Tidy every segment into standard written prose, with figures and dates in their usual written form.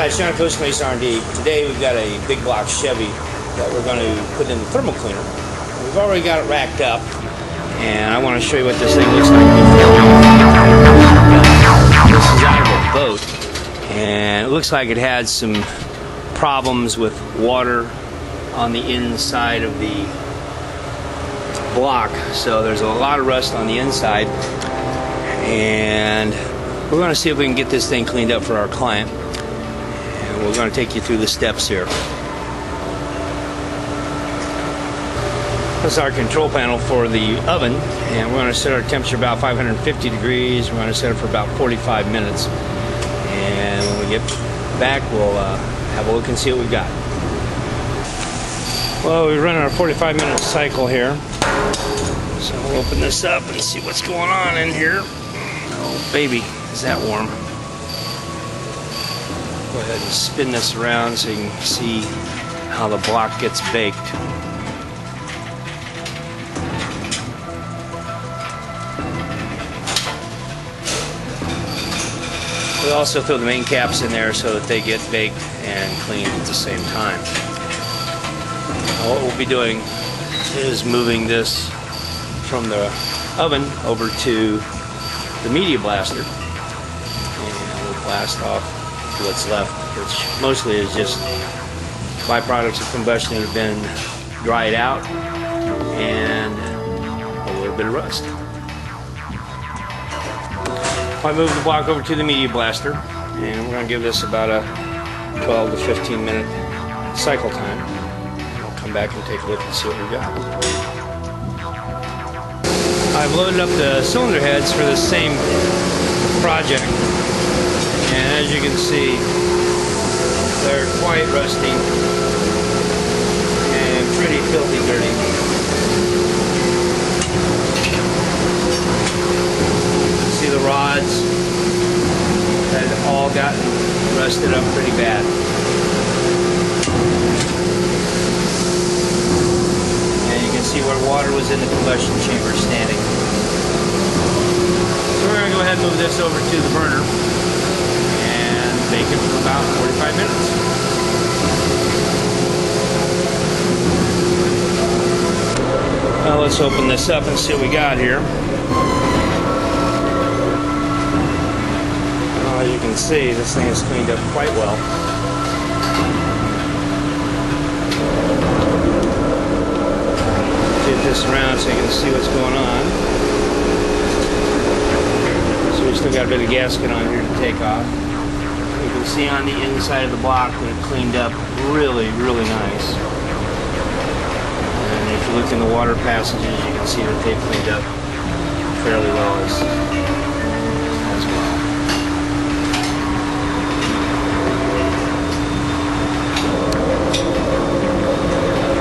Hi, it's John Coast Mace R&D. Today we've got a big block Chevy that we're going to put in the thermal cleaner. We've already got it racked up, and I want to show you what this thing looks like before. This is out of a boat, and it looks like it had some problems with water on the inside of the block. So there's a lot of rust on the inside, and we're going to see if we can get this thing cleaned up for our client. And we're going to take you through the steps here. This is our control panel for the oven, and we're going to set our temperature about 550 degrees. We're going to set it for about 45 minutes. And when we get back, we'll have a look and see what we've got. Well, we run our 45-minute cycle here. So we'll open this up and see what's going on in here. Oh, baby, is that warm. Go ahead and spin this around so you can see how the block gets baked. We also throw the main caps in there so that they get baked and cleaned at the same time. Now what we'll be doing is moving this from the oven over to the media blaster, and we'll blast off what's left, which mostly is just byproducts of combustion that have been dried out and a little bit of rust. I move the block over to the media blaster, and we're going to give this about a 12 to 15 minute cycle time. We'll come back and take a look and see what we've got. I've loaded up the cylinder heads for the same project, and as you can see, they're quite rusty and pretty filthy dirty. See the rods had all gotten rusted up pretty bad. And you can see where water was in the combustion chamber standing. So we're going to go ahead and move this over to the burner and bake it for about 45 minutes. Now let's open this up and see what we got here. As you can see, this thing is cleaned up quite well. Get this around so you can see what's going on. So we still got a bit of gasket on here to take off. You can see on the inside of the block that it cleaned up really, really nice. And if you look in the water passages, you can see that they've cleaned up fairly well as well.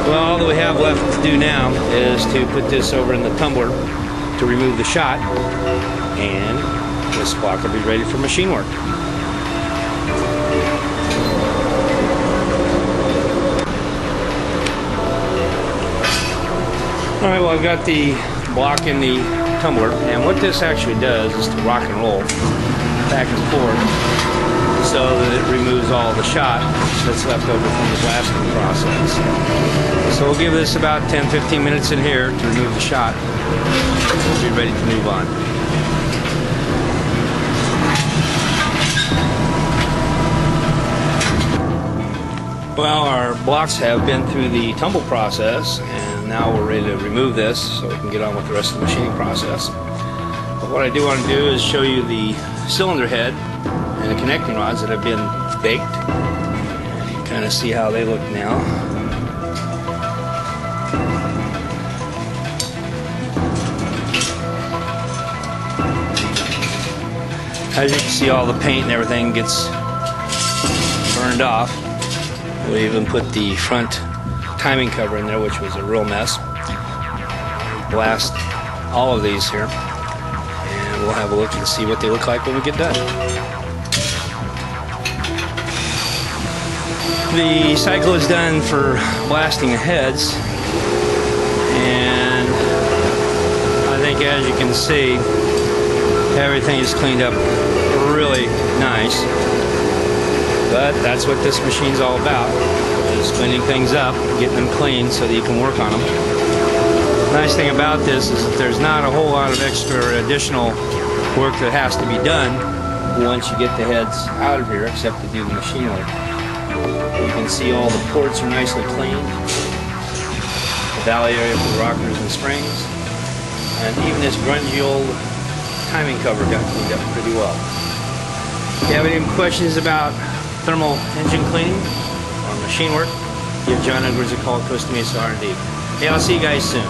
Well, all that we have left to do now is to put this over in the tumbler to remove the shot, and this block will be ready for machine work. Alright, well, I've got the block in the tumbler, and what this actually does is to rock and roll back and forth so that it removes all the shot that's left over from the blasting process. So we'll give this about 10-15 minutes in here to remove the shot. We'll be ready to move on. Well, our blocks have been through the tumble process, and now we're ready to remove this so we can get on with the rest of the machining process. But what I do want to do is show you the cylinder head and the connecting rods that have been baked. You can kind of see how they look now. As you can see, all the paint and everything gets burned off. We even put the front timing cover in there, which was a real mess. Blast all of these here, and we'll have a look and see what they look like when we get done. The cycle is done for blasting the heads, and I think as you can see, everything is cleaned up really nice. But that's what this machine's all about, is cleaning things up, getting them clean so that you can work on them. The nice thing about this is that there's not a whole lot of extra or additional work that has to be done once you get the heads out of here, except to do the machine work. You can see all the ports are nicely cleaned, the valley area for the rockers and springs, and even this grungy old timing cover got cleaned up pretty well. If you have any questions about thermal engine cleaning or machine work, give John Edwards a call at Costa Mesa R&D. Hey, I'll see you guys soon.